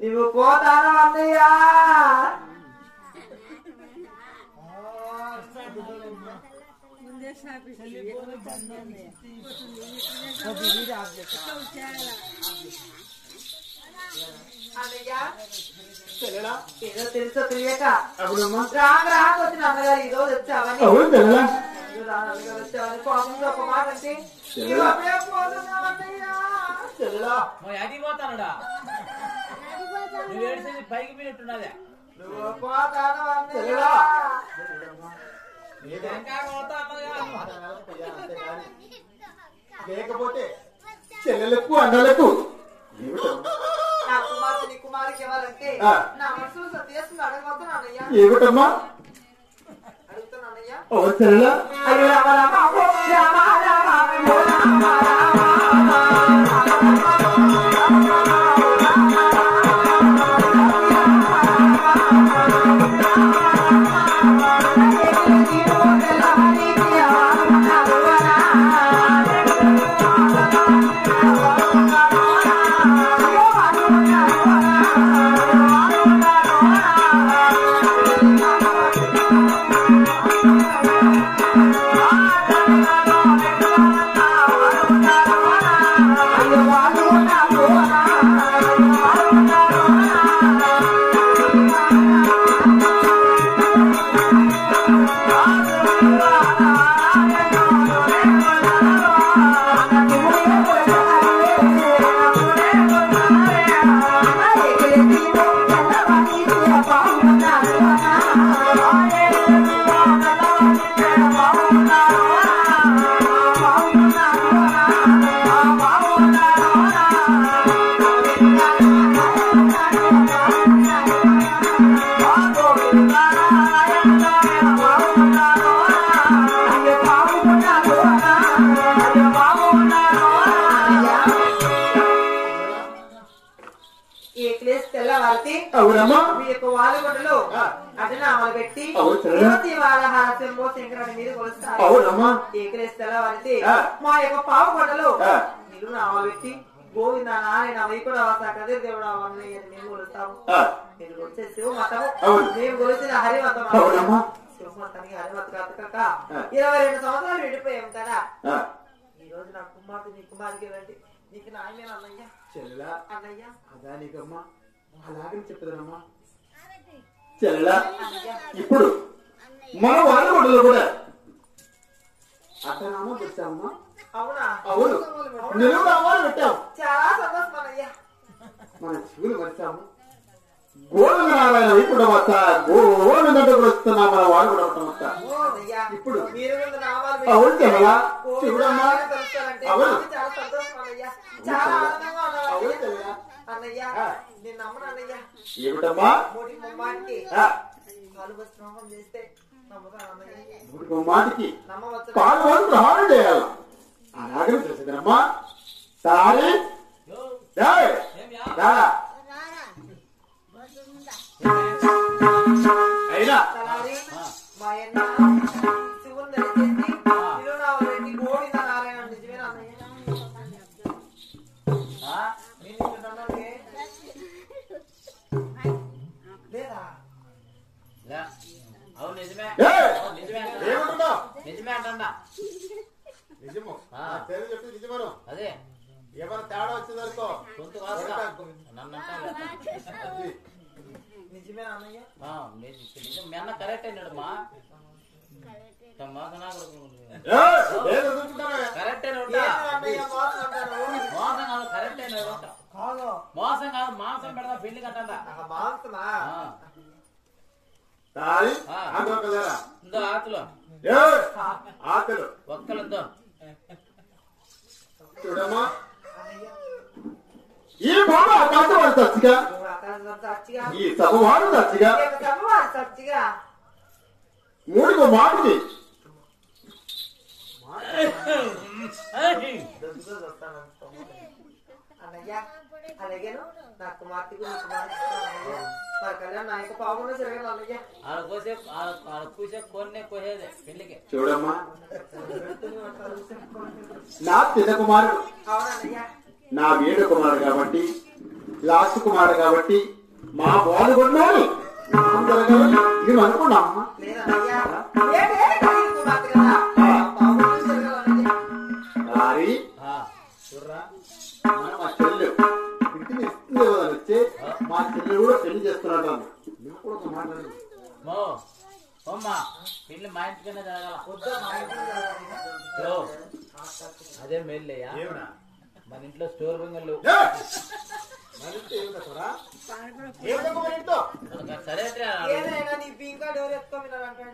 నువ్వు పోతాను అన్నయ్య ఏదో తెలుసో తెలియక రాగా వచ్చిన అన్నగారు ఈ రోజు వచ్చావని వచ్చావని పాపం ఒక మాట అంటే పోతానుడా నువ్వు ఏడ్చేది పైకి మీనట్టున్నదే నువ్వు పోతాను లేకపోతే చెల్లెలకు అన్నలకు నా కుమార్తె నీ కుమారికి ఇవ్వాలంటే నా మనసులో సత్యేస్తుంది అడగబోతున్నా అన్నయ్య ఏమిటమ్మా అడుగుతున్నా అన్నయ్య ఓ చెల్లెలా అయ్యో రామ రామ మా యొక్క పావు కొండలో నీళ్ళు నామాలు పెట్టి గోవింద నారాయణ వైకుడవాస కదే దేవుడా మేము కొలుస్తాము. మీరు కొలిచే శివమతము మేము కొలిచిన హరిమతం శివమతానికి హరిమత కాక 22 సంవత్సరాలు విడిపోయాం కదా. ఈ రోజు నా కుమార్తె నీ కుమారికి రండి నీకు నాయన అన్నయ్య చెల్లెలా అన్నయ్య అదా నీకమ్మా అలాగని చెప్తానమ్మా చెల్లెలా ఇప్పుడు మన వాళ్ళ కూడా అట్టనామో పెట్టామమ్మా. అవునా? అవును, నిలువు అమ్మాలు పెట్టాము. చాలా సంతోషం అన్నయ్యా. మన చెవులు వచ్చాము. గోవింద నారాయణ ఇప్పుడు వస్తా, గోవింద కూడా వస్తున్నా, మన వాడు కూడా వస్తా. అన్నయ్యా, ఇప్పుడు మీరు ముందు నామాలు అవును చెమలా, గోవింద శివుడమ్మా. నారాయణ కలుస్తారంటే అవును. నాకు చాలా సంతోషం అన్నయ్యా. చాలా ఆనందంగా ఉన్నాను అవును అన్నయ్య. చెమలా. అన్నయ్యా, నేను నమ్మను అన్నయ్యా. ఏమిటమ్మా? మోటి ముమ్మాటికి ఆ, కాలు బస్ స్నానం చేస్తే నమ్ముతాను అన్నయ్య. మూడు మాటికి నమ్మవచ్చు కాలు వరకు హాలు చేయాలి. అలాగే చేసేదమ్మా. సారీ యో, ఏయ్, ఏం యా? రా. అయినా తలారి ఆ. మా అన్న శివుని దయచేసి తిరునావరెడ్డి గోవింద నారాయణ నిజమేనా అన్నయ్య? ఆ? నేను ఇక్కడ అన్నానే. లేదా? లే. అవును నిజమే. ఏయ్, అవును, నిజమే అంట. ఏమంటున్నావు? నిజమే అంటన్నా. నిజము. ఆ. తెలుగు చెప్తే నిజమను. అదే ఏమైనా తేడా వచ్చేదనుకో గొంతు కాదుగా. నన్ను అంటారు. నిజమేనా అన్నయ్య? నిజం మీ అన్న కరెక్ట్ అయినాడమ్మా. కరెక్ట్ అయినాడు. లేదు అన్నయ్య, మోసం అంటాను. మోసం కాదు, కరెక్ట్ అయినాడు. కాదు. మోసం కాదు, మాంసం పెడదా పెళ్లి కట్టండా. ఆహా, మాంసమా? ఇందో ఆకులు ఆకలు ఒక్కలందో. చూడమ్మా, అన్నయ్య, ఈ బాబా ఆకాశవాడు సచ్చిగా, నువ్వు ఆకాశం సచ్చిగా, ఈ సభవాడు సచ్చిగా, ఈ యొక్క సభవాడు సచ్చిగా. మూడుకు మాటికి దొంగ వస్తాను అన్నయ్య. అలాగేను నా కుమార్తెకు నీ కుమార్తె మరి కళ్యాణ్ నా యొక్క పావులో జరగదు అన్నయ్య. ఆడ కూసే కొన్నే కోసేది పెళ్లికి. చూడమ్మా, నా చిన్న కుమారుడు, అవునన్నయ్య. నా వేడు కుమారుడు కాబట్టి, లాస్ట్ కుమారుడు కాబట్టి, మా బాలు కొన్నాను మేము అనుకున్నామమ్మా. లేదన్నయ్య, ఏడే కలిగిన కుమార్తె కదా, పావులో జరగదు అన్నయ్య. సారీ ఆ, చూడరా, మా చెల్లెలు ఇంటిని ఇస్తుంది కదా అని వచ్చి మా చెల్లెలు కూడా పెళ్లి చేస్తున్నట్టు నువ్వు కూడా ఒక మాట్లాడు. మో అమ్మా పెళ్లి మా ఇంటికనే జరగాల. వద్దు, మా ఇంటికి జరగాలి. యో, అదే మేల్లయ్యా. మన ఇంట్లో స్టోర్ బంగళ్ళు. సరే ఏదైనా నీ పింకా డోర్ ఎత్తుకోమినారంటే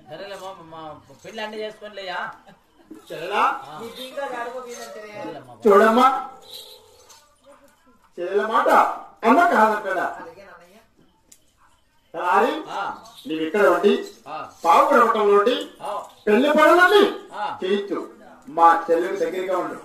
సరేలే మా పెళ్లి అన్ని చేసుకోనిలేయా. చెల్లెలా నీ పింకా ఆడుకోమినంటే చూడమ్మా, చెల్లెల మాట అమ్మ కాదంటాడా. అలాగేనన్నయ్య. సారీ ఆ, నీవు ఇక్కడ ఉండి ఆ, పావు గడపటం నుండి ఆ, పెళ్లి పనులన్నీ ఆ. చేయించు. మా చెల్లెకి దగ్గరగా ఉండు.